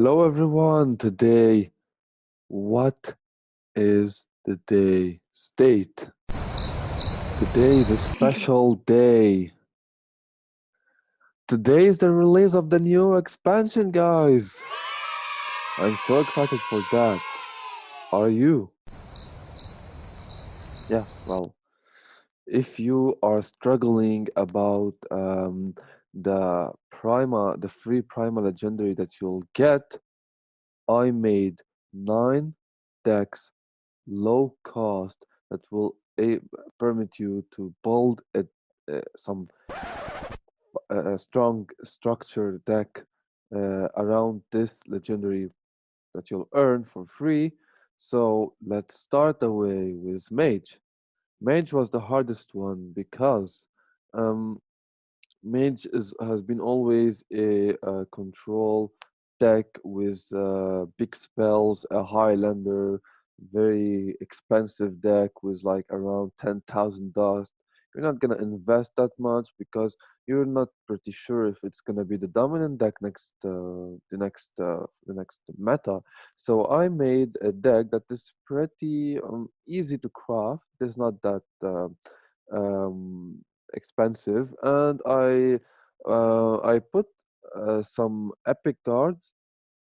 Hello everyone. Today, what is the day state? Today is a special day. Today is the release of the new expansion, guys. I'm so excited for that. Are you? Yeah, well, if you are struggling about the free Prima Legendary that you'll get, I made 9 decks low cost that will permit you to build some a strong structure deck around this legendary that you'll earn for free. So let's start away with Mage. Mage was the hardest one because um, Mage has been always a control deck with big spells, a Highlander, very expensive deck with like around 10,000 dust. You're not gonna invest that much because you're not pretty sure if it's gonna be the dominant deck the next meta. So I made a deck that is pretty easy to craft. It's not that um, expensive, and I put some epic cards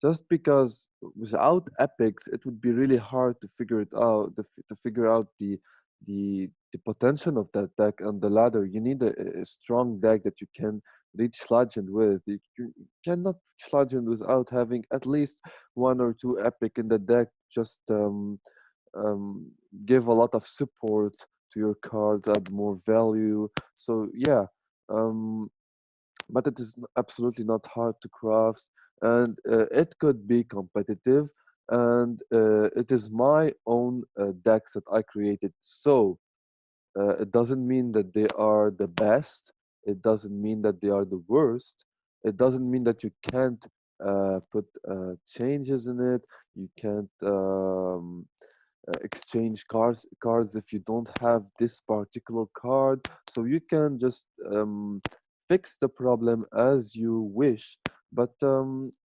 just because without epics it would be really hard to figure it out to figure out the potential of that deck on the ladder. You need a strong deck that you can reach legend with. You cannot reach legend without having at least 1 or 2 epic in the deck. Just um, give a lot of support to your cards, add more value. So yeah, um, but it is absolutely not hard to craft, and it could be competitive. And it is my own decks that I created. So it doesn't mean that they are the best. It doesn't mean that they are the worst. It doesn't mean that you can't put changes in it. You can't exchange cards if you don't have this particular card. So you can just fix the problem as you wish. But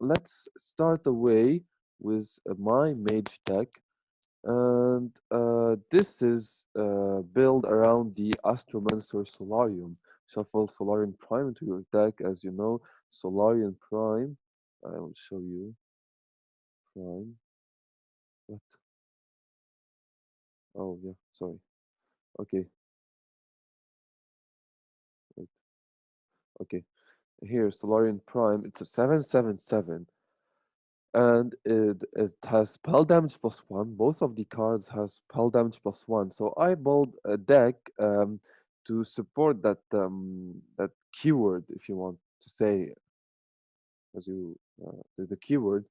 let's start away with my mage deck, and this is built around the Astromancer Solarium. Shuffle Solarian Prime into your deck. As you know, Solarian Prime, I will show you. Prime, what? Oh yeah, sorry. Okay, wait. Okay, here Solarian Prime. It's a 7/7/7, and it has spell damage +1. Both of the cards has spell damage +1. So I built a deck to support that keyword, if you want to say, as you the keyword.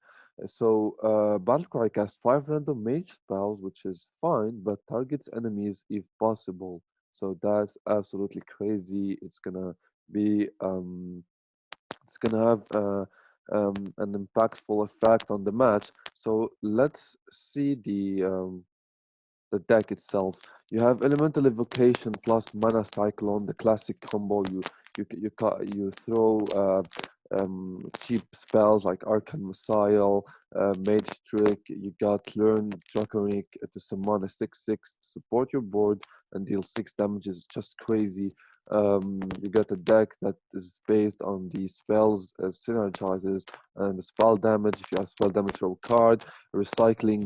So Battlecry casts 5 random mage spells, which is fine, but targets enemies if possible. So that's absolutely crazy. It's gonna have an impactful effect on the match. So let's see the deck itself. You have Elemental Evocation plus Mana Cyclone, the classic combo. You throw cheap spells like Arcane Missile, Mage Trick. You got Learn Draconic to summon a 6/6 to support your board and deal 6 damage. Is just crazy. You get a deck that is based on the spells synergizes and the spell damage. If you have spell damage, throw a card. Recycling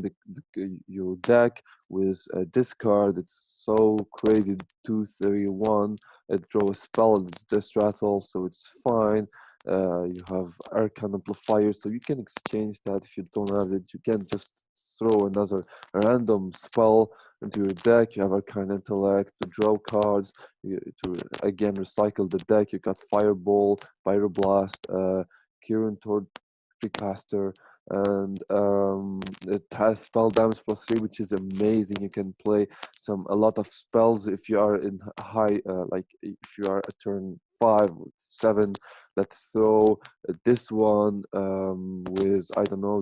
your deck with a discard. It's so crazy. 2/3/1. It draw a spell. It's Destrattle, so it's fine. You have Arcane Amplifier, so you can exchange that if you don't have it. You can just throw another random spell into your deck. You have Arcane Intellect to draw cards. To again recycle the deck. You got Fireball, Pyroblast, Kirin Torchcaster, and it has spell damage +3, which is amazing. You can play a lot of spells if you are in high, like if you are at turn 5 or 7. Let's throw this one with, I don't know,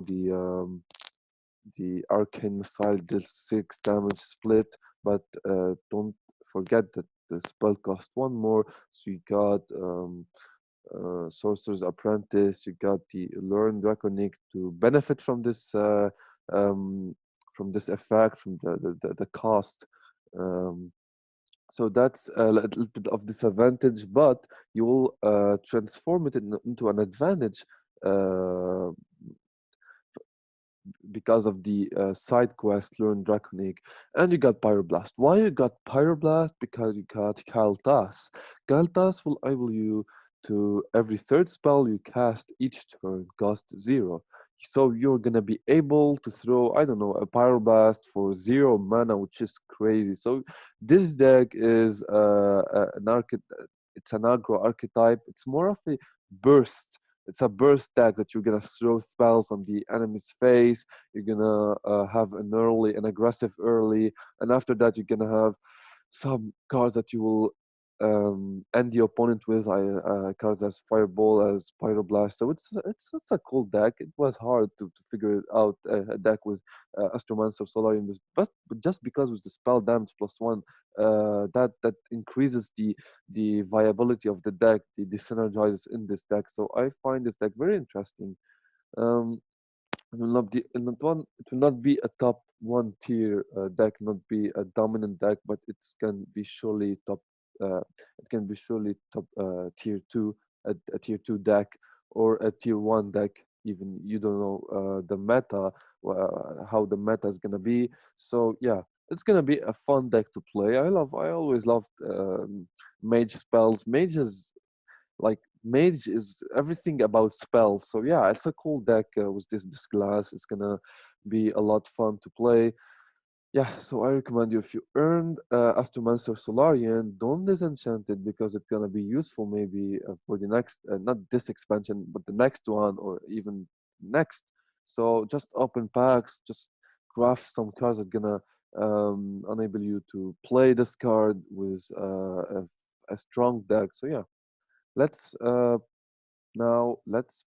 the Arcane Missile did 6 damage split, but don't forget that the spell cost 1 more. So you got Sorcerer's Apprentice. You got the Learn Draconic to benefit um, from this effect, from the cost. Um, so that's a little bit of disadvantage, but you will transform it into an advantage uh, because of the side quest Learn Draconic, and you got Pyroblast. Why you got Pyroblast? Because you got Kaltas. Kaltas will enable you to every third spell you cast each turn cost 0. So you're gonna be able to throw, I don't know, a Pyroblast for 0 mana, which is crazy. So this deck is it's an aggro archetype. It's more of a burst. It's a burst deck that you're gonna throw spells on the enemy's face. You're gonna have an aggressive early, and after that you're gonna have some cards that you will end the opponent with. Cards as Fireball, as Pyroblast. So it's a cool deck. It was hard to figure it out. A deck with Astromancer, Solarium, but just because with the spell damage +1, that increases the viability of the deck, the synergizes in this deck. So I find this deck very interesting. Um, it will not be a top one tier deck, not be a dominant deck, but it can be surely top tier two, a tier two deck or a tier one deck. Even you don't know the meta, how the meta is gonna be. So yeah, it's gonna be a fun deck to play. I always loved mage spells. Like mage is everything about spells. So yeah, it's a cool deck with this class. It's gonna be a lot fun to play. Yeah, so I recommend you, if you earned Astromancer Solarian, don't disenchant it because it's gonna be useful maybe for the next, not this expansion, but the next one or even next. So just open packs, just craft some cards that gonna enable you to play this card with a strong deck. So yeah, let's let's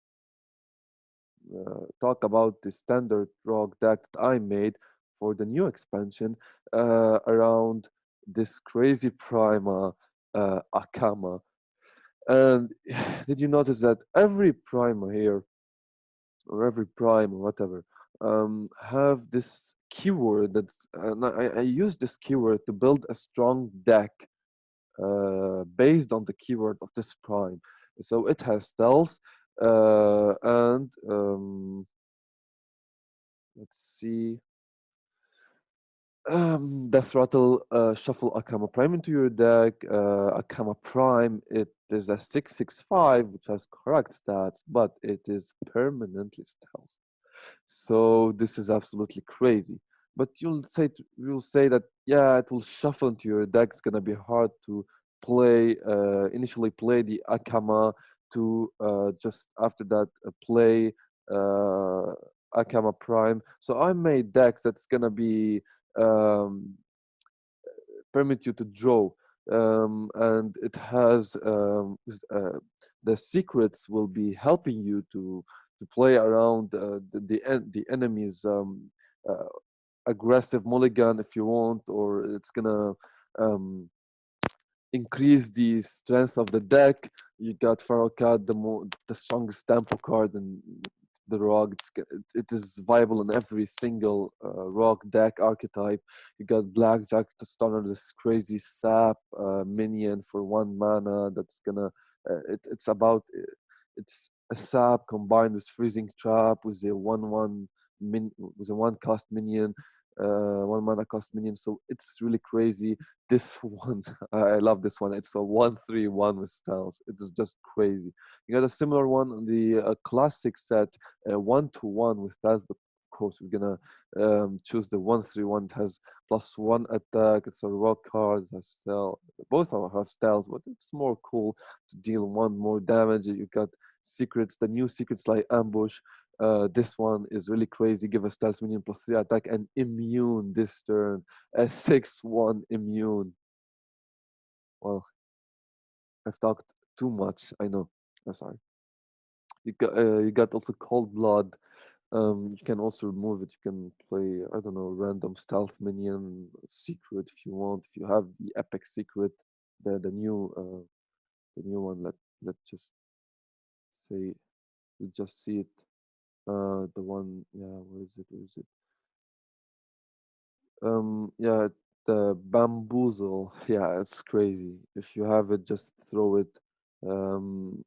talk about the standard rock deck that I made for the new expansion around this crazy Prima Akama. And did you notice that every Prima here, or every Prime, or whatever, have this keyword that's, and I use this keyword to build a strong deck based on the keyword of this prime. So it has stealth and let's see. Death Rattle, shuffle Akama Prime into your deck. Akama Prime, it is a 6/6/5, which has correct stats, but it is permanently stealth. So this is absolutely crazy. But you'll say that yeah, it will shuffle into your deck. It's gonna be hard to initially play the Akama to just after that play uh, Akama Prime. So I made decks that's gonna be um, permit you to draw, and it has the secrets will be helping you to play around the enemy's uh, aggressive mulligan if you want, or it's gonna um, increase the strength of the deck. You got Pharaoh Card, the strongest tempo card in the rock. It is viable in every single rock deck archetype. You got Blackjack to stun this crazy sap minion for 1 mana. That's gonna it's a sap combined with freezing trap with a 1/1 with a 1 cost minion. 1 mana cost minion, so it's really crazy. This one, I love this one. It's a 1/3/1 with styles. It is just crazy. You got a similar one on the classic set, 1/1 with that, but of course we're gonna choose the 1/3/1. It has +1 attack. It's a rock card. It has style. Both of them have styles, but it's more cool to deal 1 more damage. You got secrets, the new secrets like ambush. This one is really crazy. Give a stealth minion +3 attack and immune this turn. A 6/1 immune. Well, I've talked too much. I know. I'm sorry. You got also cold blood. You can also remove it. You can play, I don't know, random stealth minion secret if you want. If you have the epic secret, the new one. Let's just say, let's just see it. The one, yeah, where is it? Where is it? Yeah, the bamboozle. Yeah, it's crazy. If you have it, just throw it. Um,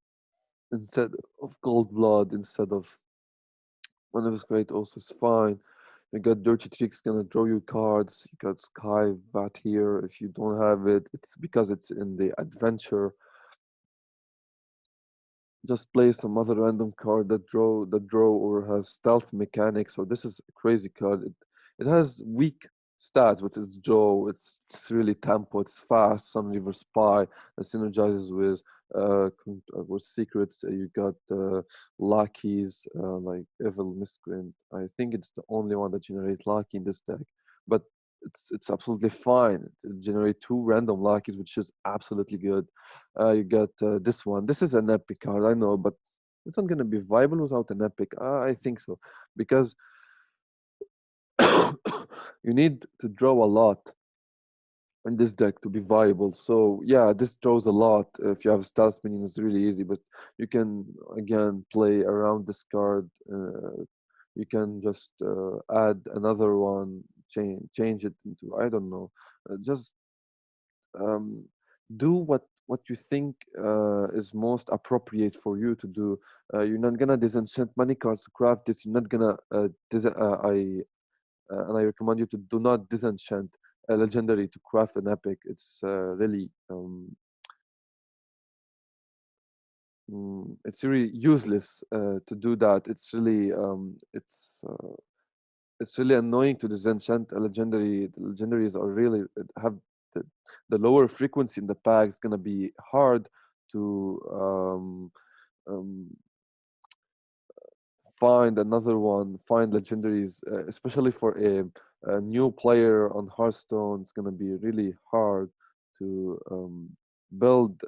instead of gold blood, instead of one of his great also is fine. You got Dirty Tricks gonna draw you cards. You got Sky Bat here. If you don't have it, it's because it's in the adventure. Just play some other random card that draw or has stealth mechanics. So this is a crazy card. It has weak stats, but it's draw. It's really tempo. It's fast. Sun River Spy that synergizes with secrets. You got Luckies like Evil Miscreant. I think it's the only one that generates Lucky in this deck, but it's absolutely fine. It generate two random Luckies, which is absolutely good. You got this one. This is an epic card, I know, but it's not gonna be viable without an epic. I think so because you need to draw a lot in this deck to be viable. So yeah, this draws a lot. If you have stealth minion, it's really easy, but you can again play around this card. You can just add another one, change it into I don't know, just um, do what you think is most appropriate for you to do. You're not gonna disenchant money cards to craft this. You're not gonna and I recommend you to do not disenchant a legendary to craft an epic. It's really it's really useless to do that. It's really annoying to disenchant a legendary. The legendaries are really have the, the lower frequency in the pack. It's gonna be hard to um, find another one, find legendaries, especially for a new player on Hearthstone. It's gonna be really hard to build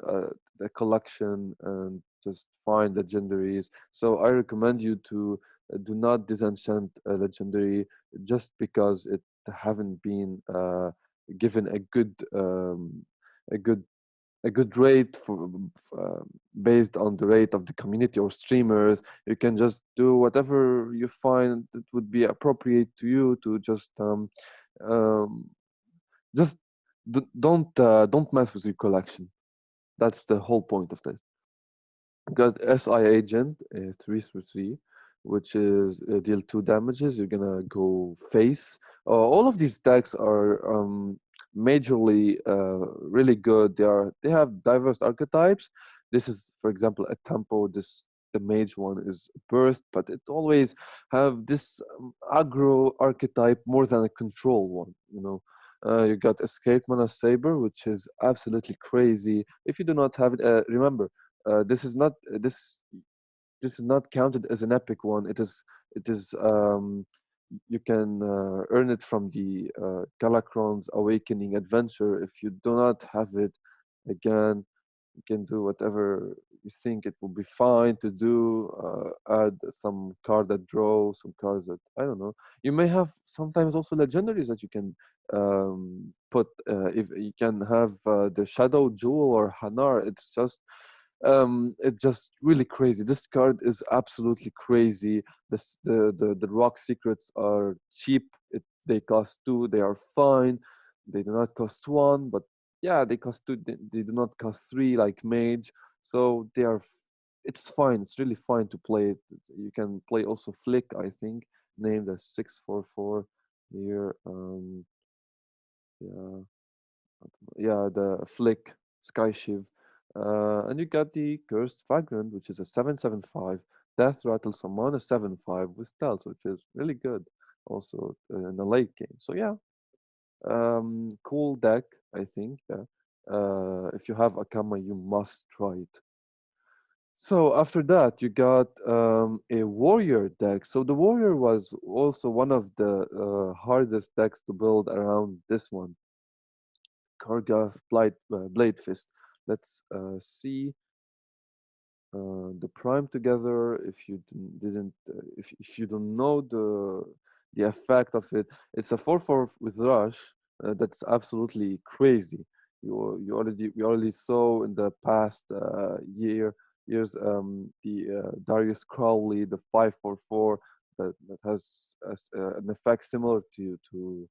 the collection and just find legendaries. So I recommend you to do not disenchant a legendary just because it haven't been given a good a good rate based on the rate of the community or streamers. You can just do whatever you find that would be appropriate to you to um, just don't mess with your collection. That's the whole point of this. Got SI Agent, 3/3, which is deal 2 damages. You're gonna go face. All of these decks are majorly really good. They have diverse archetypes. This is, for example, a tempo. The mage one is burst, but it always have this aggro archetype more than a control one. You got Escape Mana Saber, which is absolutely crazy. If you do not have it, remember this is not this is not counted as an epic one. It is you can earn it from the Galakron's Awakening adventure. If you do not have it, again, you can do whatever you think it will be fine to do. Add some card that draw, some cards that I don't know. You may have sometimes also legendaries that you can put. If you can have the Shadow Jewel or Hanar, it's just really crazy. This card is absolutely crazy. The rock secrets are cheap. They cost 2. They are fine. They do not cost 1, but yeah, they cost 2. They do not cost 3 like mage. So it's fine. It's really fine to play it. You can play also flick, I think, named as 644 here. Yeah, yeah, the Flick, Skyshiv. And you got the Cursed Vagrant, which is a 7/7/5. Death Rattle Summon a 7/5 with Stealth, which is really good also in the late game. So yeah, cool deck, I think. Yeah. If you have Akama, you must try it. So after that, you got a warrior deck. So the warrior was also one of the hardest decks to build around this one. Kargath Blade Fist. Let's see the prime together. If you didn't, if you don't know the effect of it, it's a 4/4 with rush. That's absolutely crazy. We already saw in the past year. Here's the Darius Crowley, the 5/4/4 that has an effect similar to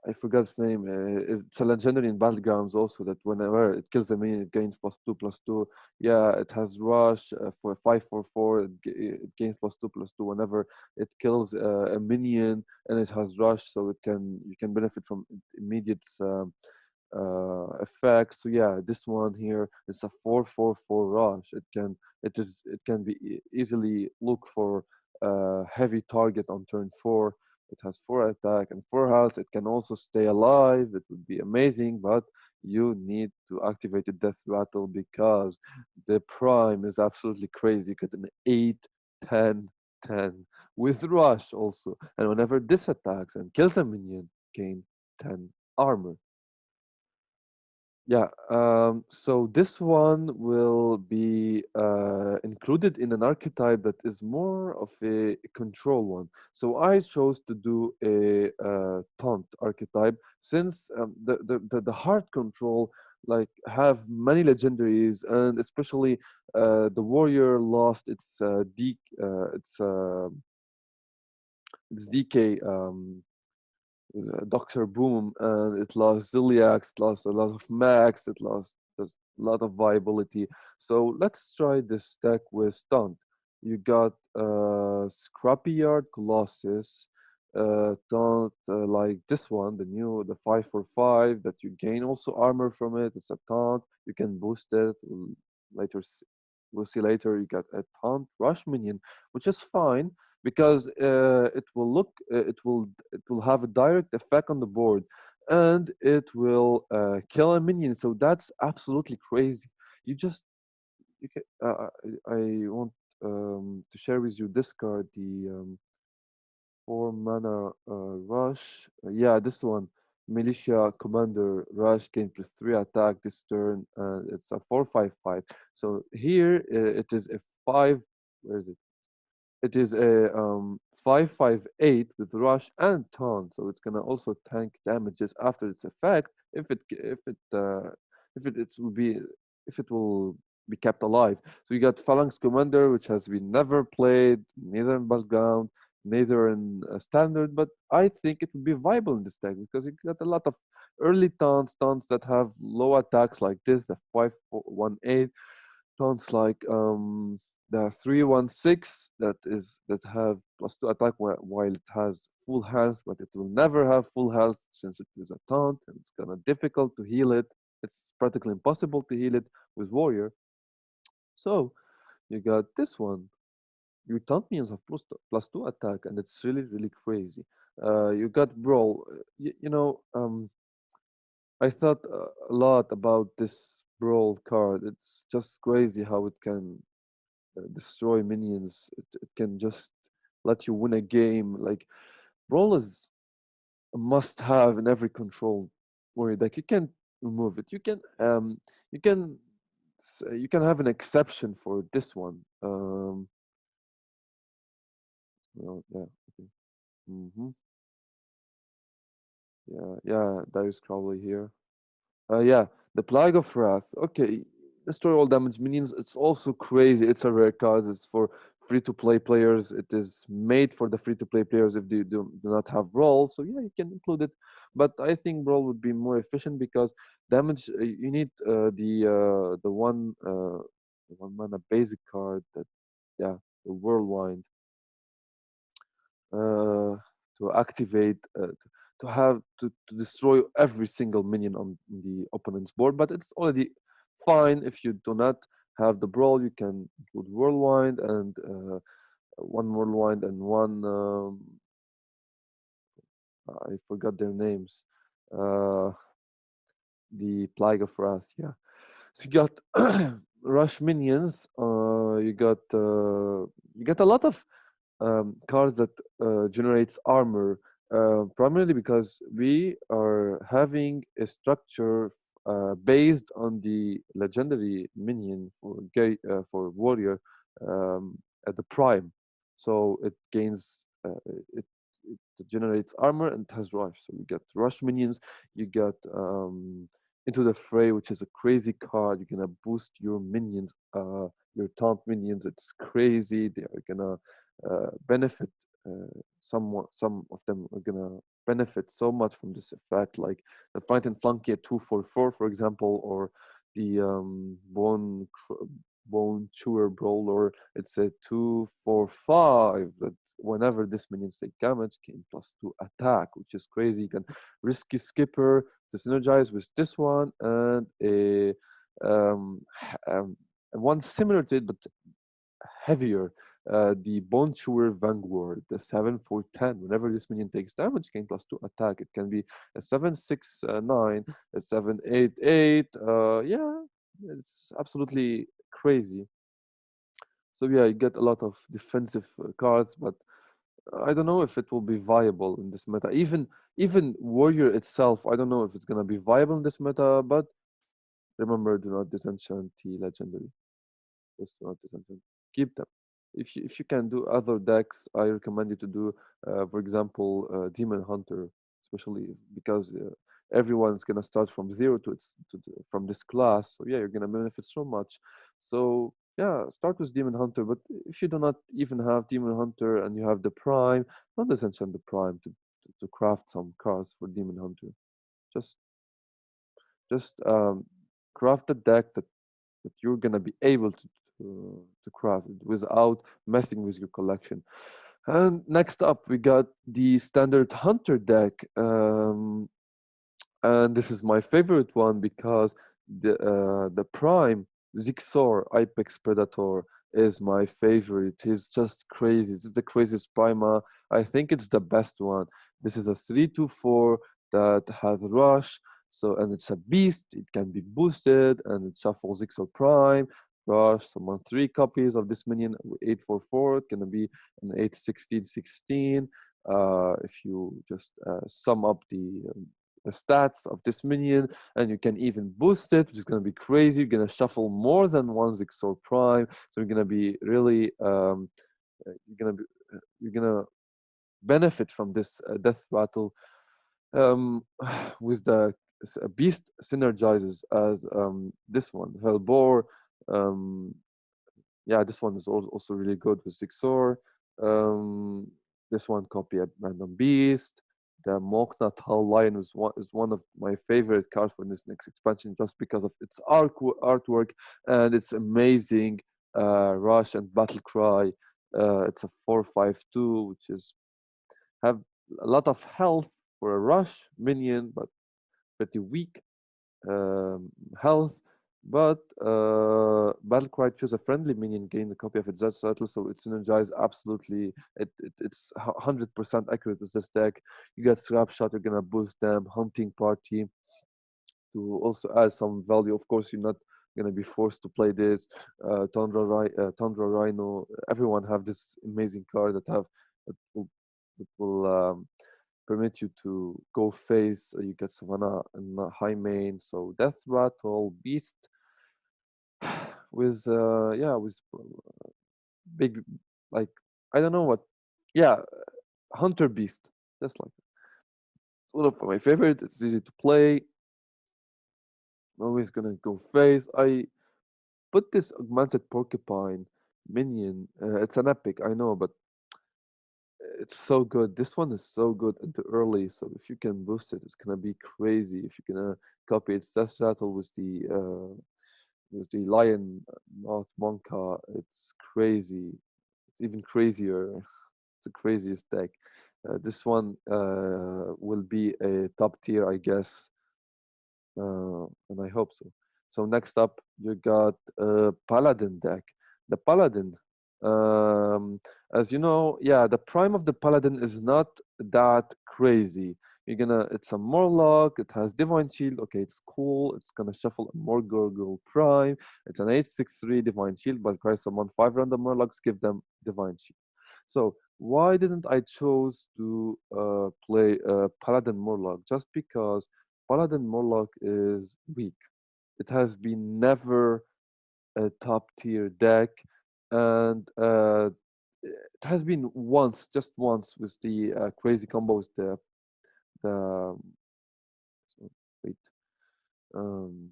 I forgot his name. It's a legendary in battlegrounds also that whenever it kills a minion, it gains +2/+2. Yeah, it has rush for 5/4/4. It gains +2/+2 whenever it kills a minion, and it has rush, so you can benefit from immediate effect. So yeah, this one here is a 4/4/4 rush. It can be easily look for heavy target on turn 4. It has 4 attack and 4 health. It can also stay alive. It would be amazing, but you need to activate the death rattle because the prime is absolutely crazy. You get an 8, 10, 10 with rush also. And whenever this attacks and kills a minion, gain 10 armor. Yeah, so this one will be included in an archetype that is more of a control one. So I chose to do a taunt archetype since the hard control like have many legendaries, and especially the warrior lost its DK Doctor Boom, and it lost Ziliax, it lost a lot of Max, it lost just a lot of viability. So let's try this deck with Stunt. You got Scrappyard Colossus, taunt like this one, the 5/5 that you gain also armor from it. It's a taunt. You can boost it. Later, we'll see later. You got a taunt rush minion, which is fine because it will have a direct effect on the board, and it will kill a minion. So that's absolutely crazy. You just you can, I want to share with you this card, the 4 mana rush. Yeah, this one. Militia Commander Rush gain +3 attack this turn, and it's a 4/5/5. So here it is a 5. Where is it? It is a 5/5/8 with rush and taunt, so it's gonna also tank damages after its effect if it will be if it will be kept alive. So you got Phalanx Commander, which has been never played neither in battleground, neither in standard, but I think it would be viable in this deck because you got a lot of early taunts that have low attacks like this, the 5/1/8 sounds like the 3/16 that have +2 attack while it has full health, but it will never have full health since it is a taunt and it's gonna difficult to heal it. It's practically impossible to heal it with warrior. So you got this one. Your taunt minions have +2 attack, and it's really crazy. You got brawl. I thought a lot about this brawl card. It's just crazy how it can destroy minions. It can just let you win a game. Like brawl is a must-have in every control warrior deck. You can remove it. You can have an exception for this one. Well, yeah. Okay. hmm Yeah. Darius Crowley here. Yeah, the Plague of Wrath. Okay, destroy all damage minions. It's also crazy. It's a rare card. It's for free-to-play players. It is made for the free-to-play players if they do not have Brawl. So yeah, you can include it. But I think Brawl would be more efficient because damage. You need the one mana basic card that yeah the Whirlwind uh, to activate to destroy every single minion on the opponent's board. But it's already fine if you do not have the brawl. You can include whirlwind and one whirlwind and one I forgot their names. Uh, the Plague of Wrath. Yeah. So you got rush minions. You got a lot of cards that generates armor, primarily because we are having a structure based on the legendary minion for warrior at the prime. So it gains it generates armor and it has rush. So you get rush minions. You got into the fray, which is a crazy card. You're gonna boost your minions, your taunt minions. It's crazy. They are gonna benefit. Some of them are gonna benefit so much from this effect, like the Fight and Flunky at 244, for example, or the Bone Chewer Brawler. It's a 245 that whenever this minions take damage, gain +2 attack, which is crazy. You can Risky Skipper to synergize with this one and a one similar to it but heavier. The Bone Chewer Vanguard, the 7/4/10. Whenever this minion takes damage, gain +2 attack. It can be a 7/6/9, a 7/8/8. Yeah, it's absolutely crazy. So yeah, you get a lot of defensive cards, but I don't know if it will be viable in this meta. Even Warrior itself, I don't know if it's gonna be viable in this meta. But remember, do not disenchant the legendary. Just do not disenchant. Keep them. If you can do other decks, I recommend you to do, for example, Demon Hunter, especially because everyone's gonna start from zero from this class. So yeah, you're gonna benefit so much. So yeah, start with Demon Hunter. But if you do not even have Demon Hunter and you have the Prime, don't disenchant the Prime to craft some cards for Demon Hunter. Just just craft a deck that you're gonna be able to craft it without messing with your collection. And next up, we got the standard hunter deck, and this is my favorite one because the prime Zixor Apex Predator is my favorite. He's just crazy. This is the craziest Prima. I think it's the best one. This is a 3/4 that has rush. So and it's a beast. It can be boosted and it shuffles Zixor Prime. Rush, summon 3 copies of this minion. 8/4/4. It's gonna be an 8/16/16. If you just sum up the stats of this minion, and you can even boost it, which is going to be crazy. You're going to shuffle more than one Zixor Prime, so you're going to be really you're going to be you're going to benefit from this death battle. With the beast synergizes as this one Hellbore. um, yeah, this one is also really good with Zixor. Um, this one copy a random beast. The Mokna Tall Lion is one of my favorite cards for this next expansion just because of its artwork and its amazing rush and battle cry. It's a 4/5/2, which is have a lot of health for a rush minion, but pretty weak um, health. But Battlecry choose a friendly minion, gain a copy of its death title, so it's synergized absolutely. It's 100% accurate with this deck. You get Scrap Shot, you're gonna boost them, Hunting Party to also add some value. Of course, you're not gonna be forced to play this. Tundra Rhino. Everyone have this amazing card that will permit you to go face. You get Savannah and high main, so Death Rattle, Beast with with big, like, I don't know what, yeah, Hunter Beast. Just like it's one of my favorite. It's easy to play. I'm always gonna go face. I put this augmented porcupine minion. It's an epic, I know, but it's so good. This one is so good into early. So if you can boost it, it's gonna be crazy. If you're gonna copy its death rattle with the lion, not monka, it's crazy. It's even crazier. It's the craziest deck. This one will be a top tier, I guess, and I hope so. So next up, you got Paladin deck. The Paladin, um, as you know, yeah, the prime of the Paladin is not that crazy. It's a Morlock. It has Divine Shield. Okay, it's cool. It's gonna shuffle a Morgurgle Prime. It's an 8/6/3 Divine Shield, but try summon 5 random Morlocks. Give them Divine Shield. So why didn't I choose to play Paladin Morlock? Just because Paladin Morlock is weak. It has been never a top tier deck, and it has been once, just once, with the crazy combos. The wait, um,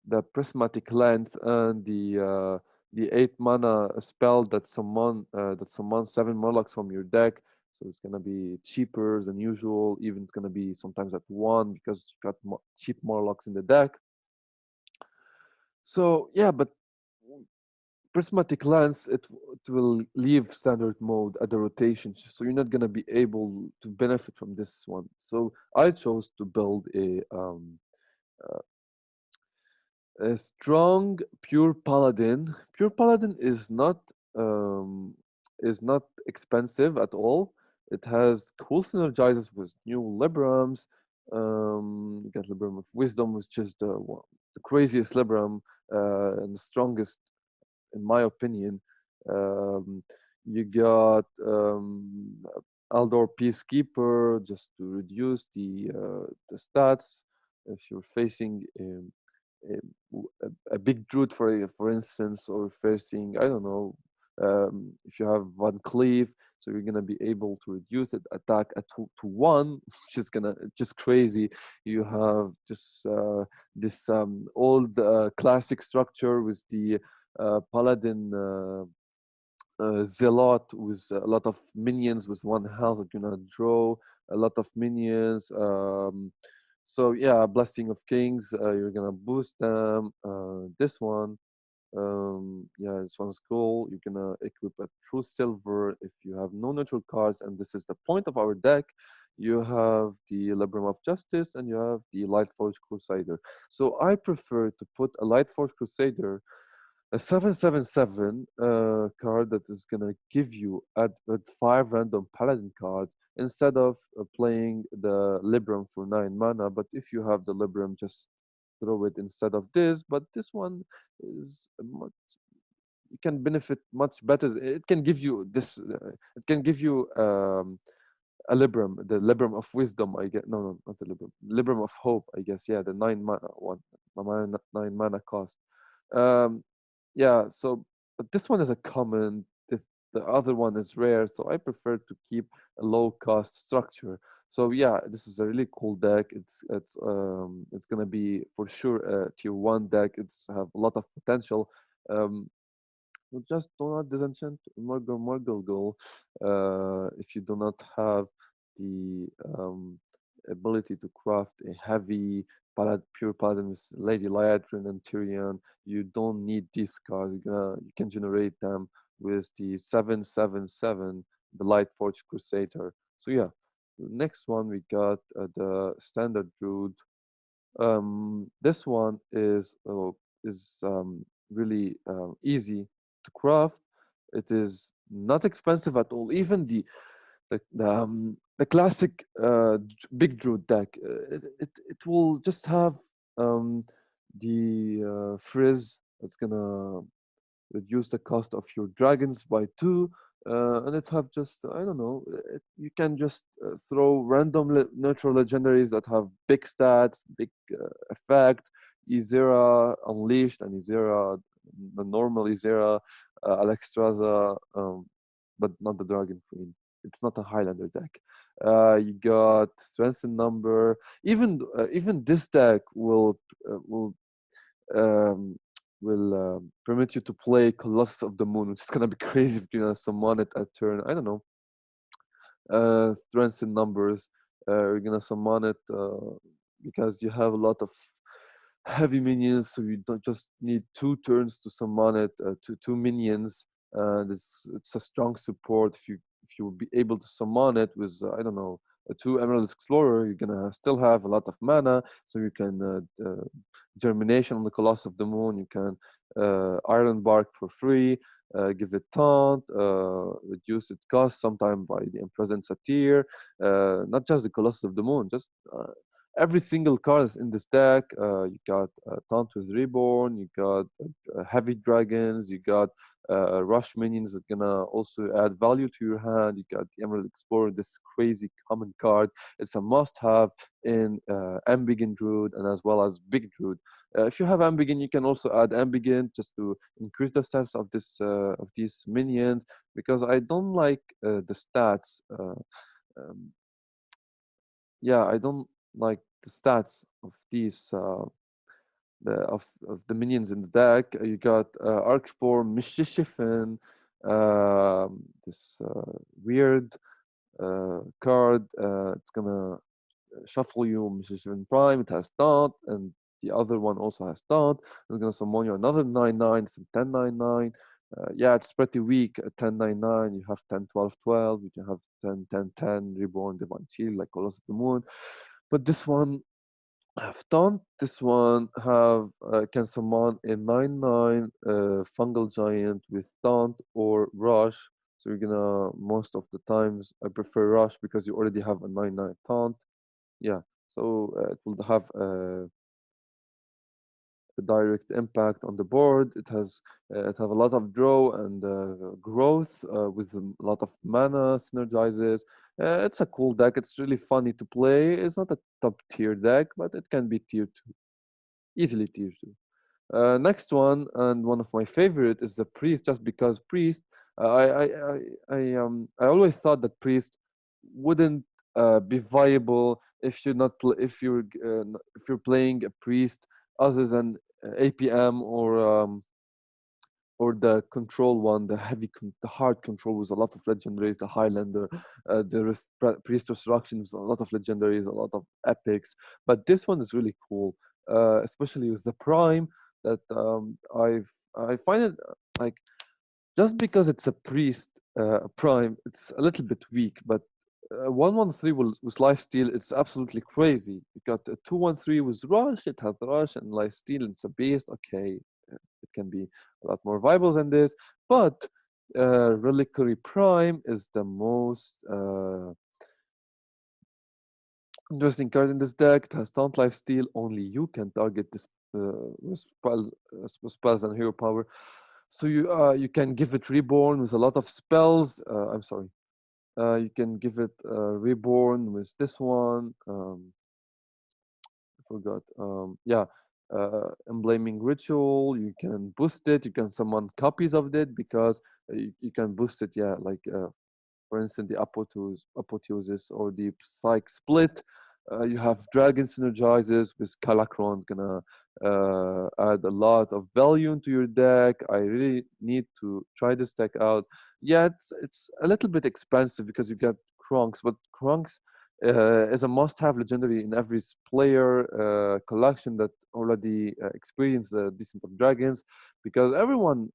the prismatic lens and the 8 mana spell that summons 7 Murlocs from your deck. So it's gonna be cheaper than usual. Even it's gonna be sometimes at 1 because you got cheap Murlocs in the deck. So yeah, but prismatic lens it will leave standard mode at the rotation, so you're not gonna be able to benefit from this one. So I chose to build a strong pure paladin. Pure paladin um, is not expensive at all. It has cool synergizes with new librams. You got Libram of Wisdom, which is the craziest libram and the strongest in my opinion. Um, you got Aldor Peacekeeper just to reduce the stats if you're facing a big druid, for instance, or facing, I don't know, if you have Van Cleave, so you're gonna be able to reduce it attack at to 1, which is gonna just crazy. You have just this old classic structure with the paladin zealot with a lot of minions with 1 health that you're gonna draw a lot of minions. So yeah, Blessing of Kings, you're gonna boost them. This one, yeah, this one's cool. You're gonna equip a true silver if you have no neutral cards, and this is the point of our deck. You have the Libram of Justice and you have the Lightforge Crusader. So I prefer to put a Lightforge Crusader, a 7/7/7 card that is gonna give you at 5 random paladin cards instead of playing the Libram for 9 mana. But if you have the Libram, just throw it instead of this. But this one is much, you can benefit much better. It can give you this. It can give you a Libram, the Libram of Wisdom. I get no, not the Libram, Libram of Hope. I guess yeah, the 9 mana one, 9 mana cost. Um, yeah, so but this one is a common. The other one is rare, so I prefer to keep a low cost structure. So yeah, this is a really cool deck. It's gonna be for sure a tier 1 deck. It's have a lot of potential. Um, you just do not disenchant Morgul if you do not have the ability to craft a heavy pure paladin with Lady Liatrin and Tyrion. You don't need these cards. You can generate them with the 7/7/7, the Lightforge Crusader. So yeah, next one we got the standard Druid. This one is really easy to craft. It is not expensive at all. Even the classic big druid deck, it will just have the frizz. It's gonna reduce the cost of your dragons by 2, and it have just, I don't know, you can just throw random neutral legendaries that have big stats, big effect. Izera Unleashed and Izera, the normal Izera, Alexstrasza, but not the Dragon Queen. It's not a Highlander deck. You got strength in number. Even this deck will um, permit you to play Colossus of the Moon, which is gonna be crazy if you're gonna summon it at turn. I don't know. Strengths in numbers. You're gonna summon it because you have a lot of heavy minions, so you don't just need 2 turns to summon it. Two minions, and it's a strong support. If you will be able to summon it with I don't know, a 2 Emerald Explorer, you're gonna still have a lot of mana, so you can Germination on the Colossus of the Moon. You can Iron Bark for free. Give it taunt, reduce its cost sometime by the imprisoned satyr. Not just the Colossus of the Moon, just every single card is in this deck. You got Taunt with Reborn, you got Heavy Dragons, you got Rush Minions that gonna also add value to your hand. You got the Emerald Explorer, this crazy common card. It's a must-have in Ambigin Druid and as well as Big Druid. If you have Ambigin, you can also add Ambigin just to increase the stats of these minions, because I don't like the stats. Um, yeah, I don't like the stats of these. of the minions in the deck. You got Archspore, Mischiefin, this weird card. It's gonna shuffle you Mischiefin Prime. It has taunt, and the other one also has taunt. It's gonna summon you another 9/9. It's a 10/9/9. Yeah, it's pretty weak at 10/9/9. You have 10/12/12. You can have 10/10/10 Reborn Divine Shield like Colors of the Moon. But this one have taunt. This one have can summon a 9/9 fungal giant with taunt or rush. So you're gonna most of the times I prefer rush because you already have a 9/9 taunt. Yeah, so it will have a direct impact on the board. It have a lot of draw and growth with a lot of mana synergizes. It's a cool deck. It's really funny to play. It's not a top tier deck, but it can be tier two, easily tier two. Next one, and one of my favorite, is the priest. Just because priest, I always thought that priest wouldn't be viable if you're not if you're playing a priest other than APM or the control one, the hard control with a lot of legendaries, the Highlander, Priest Resurrection with a lot of legendaries, a lot of epics. But this one is really cool, especially with the Prime. That I find it like just because it's a priest Prime, it's a little bit weak. But 113 with lifesteal, it's absolutely crazy. You got a 213 with rush, it has rush and lifesteal, it's a beast. Okay, it can be a lot more viable than this, but Reliquary Prime is the most interesting card in this deck. It has Taunt Lifesteal. Only you can target this with spells and hero power. So you can give it Reborn with a lot of spells. I'm sorry. You can give it Reborn with this one. I forgot. Yeah, Emblaming Ritual. You can boost it. You can summon copies of it because you can boost it. Yeah, like for instance, the Apotheosis or the Psych Split. You have Dragon Synergizes with Kalakron's gonna add a lot of value into your deck. I really need to try this deck out. Yeah, it's a little bit expensive because you get Kronks, but Kronks is a must-have legendary in every player collection that already experienced the Descent of Dragons, because everyone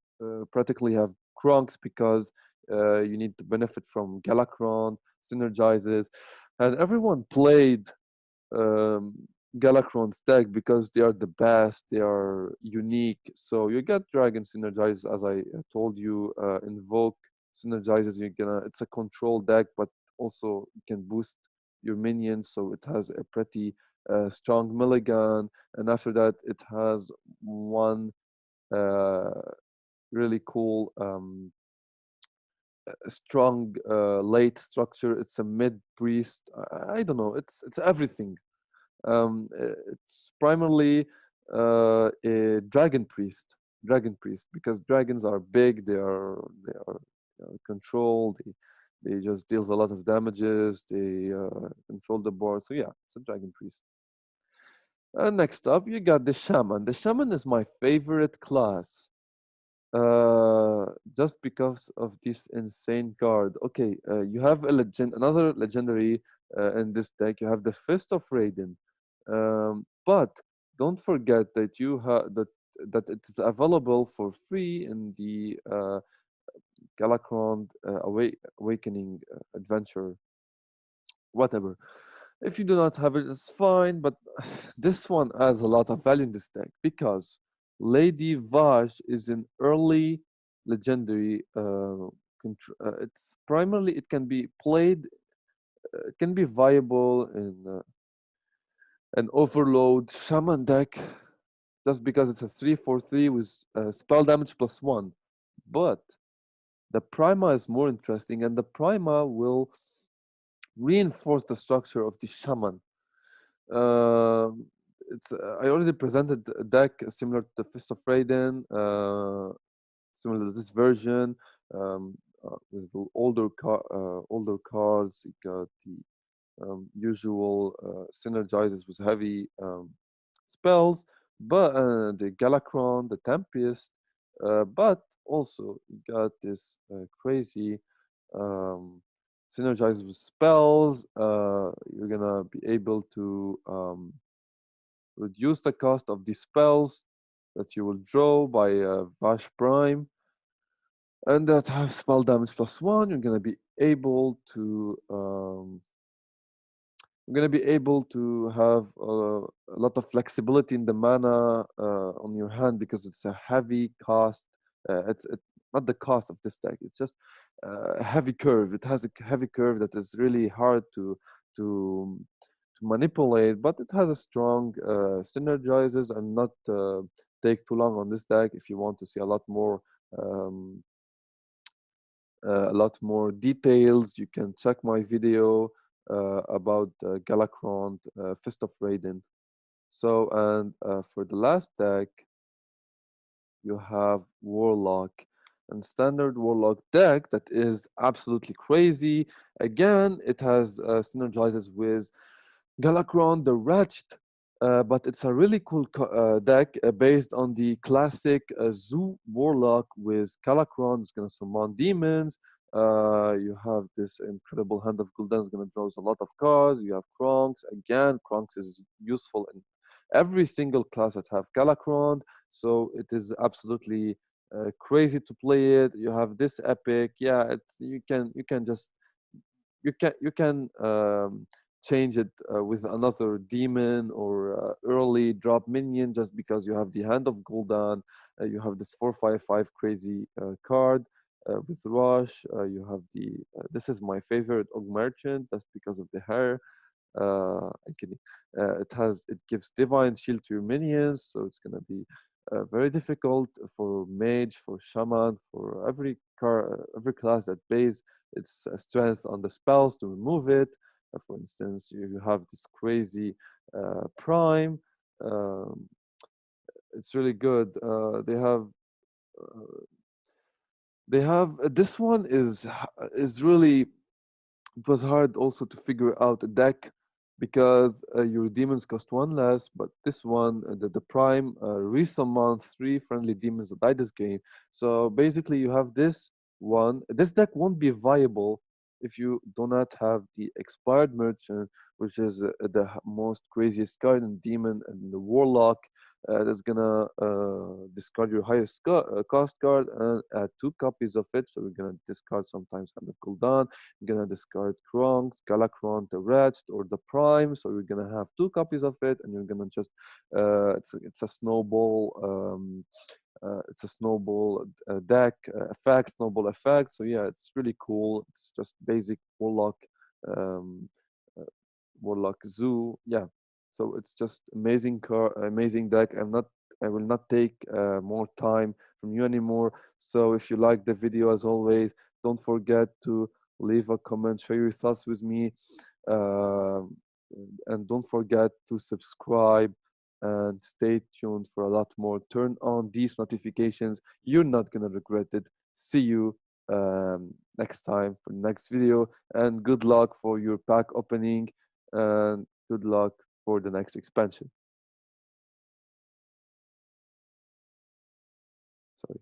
practically have Kronks because you need to benefit from Galakron, synergizes, and everyone played um, Galakron's deck because they are the best, they are unique. So you get Dragon synergize, as I told you, Invoke synergizes. It's a control deck, but also you can boost your minions, so it has a pretty strong mulligan. And after that, it has one uh, really cool strong late structure. It's a mid priest. I don't know. It's everything. It's primarily a dragon priest, because dragons are big. They are controlled. They just deals a lot of damages. They control the board. So yeah, it's a dragon priest. Next up, you got the shaman. The shaman is my favorite class just because of this insane card. Okay, you have another legendary in this deck. You have the Fist of Raiden, but don't forget that you have that it is available for free in the Galakron Awakening adventure, whatever. If you do not have it, it's fine, but this one adds a lot of value in this deck because Lady Vash is an early legendary. It's primarily it can be played, it can be viable in an Overload Shaman deck just because it's a 3/3 with spell damage +1. But the Prima is more interesting, and the Prima will reinforce the structure of the Shaman. Um, it's I already presented a deck similar to the Fist of Raiden, similar to this version, with the older cards. You got the usual synergizes with heavy spells. but the Galacron, the Tempest, but also you got this crazy um, synergize with spells. You're gonna be able to reduce the cost of these spells that you will draw by Vash Prime, and that have spell damage +1. You're gonna be able to have a lot of flexibility in the mana on your hand because it's a heavy cost. Not the cost of this deck. It's just a heavy curve. It has a heavy curve that is really hard to to manipulate, but it has a strong synergizes and not take too long on this deck if you want to see um, a lot more details. You can check my video about Galacron, Fist of Raiden. So, and for the last deck, you have Warlock. And standard Warlock deck that is absolutely crazy. Again, it has synergizes with Galacron the Wretched, but it's a really cool deck based on the classic Zoo Warlock with Galacron. It's going to summon demons. You have this incredible Hand of Gul'dan. It's going to draw a lot of cards. You have Kronks. Again, Kronks is useful in every single class that have Galacron. So it is absolutely crazy to play it. You have this epic. Yeah, it's you can just you can change it with another demon or early drop minion just because you have the Hand of Gul'dan. You have this 4/5/5 crazy card with Rush. You have the this is my favorite Og Merchant. That's because of the hair. I'm kidding. It gives divine shield to your minions, so it's gonna be very difficult for mage, for shaman, for every class that base its strength on the spells to remove it. For instance, you have this crazy prime. Um, it's really good. They have this one is really it was hard also to figure out a deck because your demons cost one less, but this one, the prime, resummon three friendly demons that die this game. So basically, you have this one. This deck won't be viable if you do not have the expired merchant, which is the most craziest card in demon and the warlock. That's gonna discard your highest cost card and add two copies of it. So we're gonna discard sometimes Hand of Gul'dan. You're gonna discard Kronks, Galacron, the Wretched, or the Prime. So you're gonna have two copies of it, and you're gonna just it's a snowball. It's a snowball deck effect, snowball effect. So yeah, it's really cool. It's just basic Warlock, um, uh, Warlock Zoo. Yeah, so it's just amazing deck. I will not take more time from you anymore. So if you like the video, as always, don't forget to leave a comment, share your thoughts with me, um, and don't forget to subscribe and stay tuned for a lot more. Turn on these notifications. You're not gonna regret it. See you next time for the next video, and good luck for your pack opening, and good luck for the next expansion. Sorry.